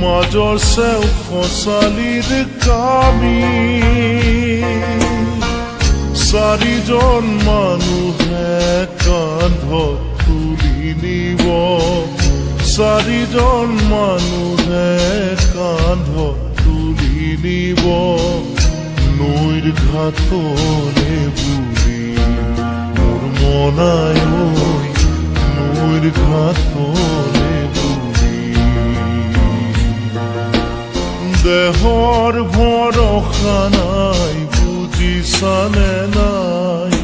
মাজৰ চেও খচালিৰ কামি চাৰিজন মানুহে কান্ধত তুলি নিব চাৰিজন মানুহে কান্ধত তুলি নিব নৈৰ ঘাটলে বুলি মোৰ মনাই নৈৰ ঘাটলে দেহৰ ভৰসা নাই বুজিছানে নাই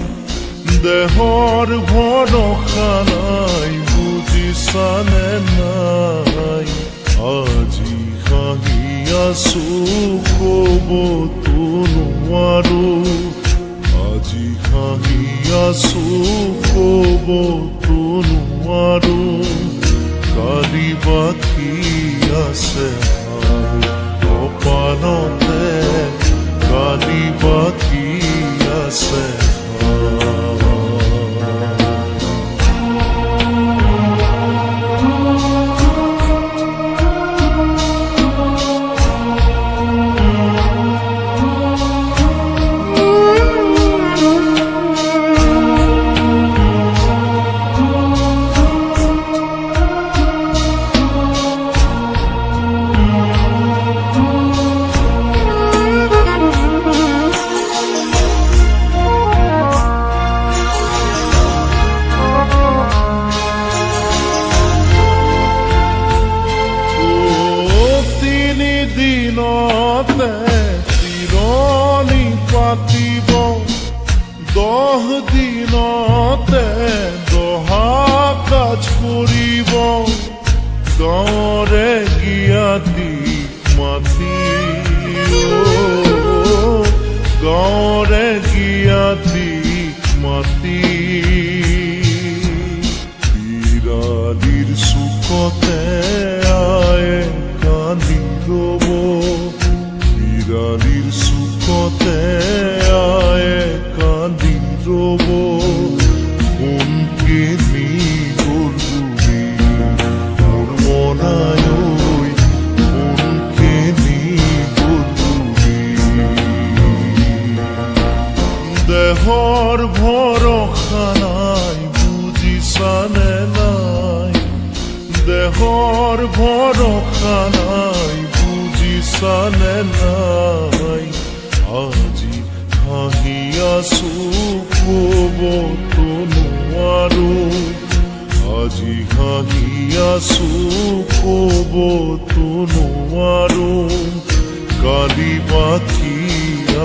দেহৰ ভৰসা নাই বুজিছানে নাই আজি হাঁহি আছো ক'বতো নোৱাৰো আজি হাঁহি আছো ক'বতো নোৱাৰো কালি বাকী আছে কপালতে কালি বাকী আছে দিনতে চিৰণি পাতিব 10 দিনতে দহা কাজ কৰিব গাঁৱৰে জ্ঞাতি মাতি গাঁৱৰে জ্ঞাতি মাতি বিৰালিৰ চুকতে আয়ে কান্দি ৰ'ব বিৰালিৰ চুকতে আয়ে কান্দি ৰ'ব কোনকে নি গ'ল বুলি মোৰ মনাই কোনকে নি গ'ল বুলি দেহৰ ভৰসা নাই বুজিছানে নাই দেহৰ ভৰসা নাই বুজিছানে নাই আজি হাঁহি আছো ক'বতো নোৱাৰো আজি হাঁহি আছো ক'বতো নোৱাৰো কালি বাকী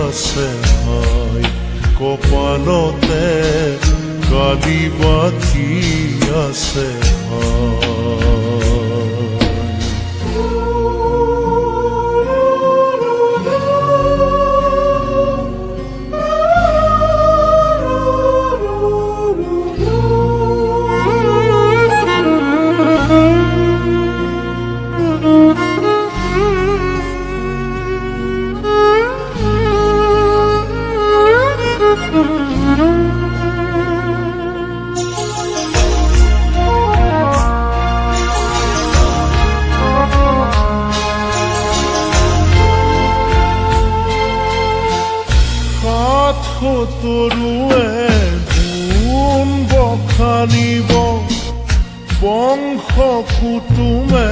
আছে হাই কপালতে কালি বাকী আছে তৰুৱে গুণ বখানিব বংশ কুটুমে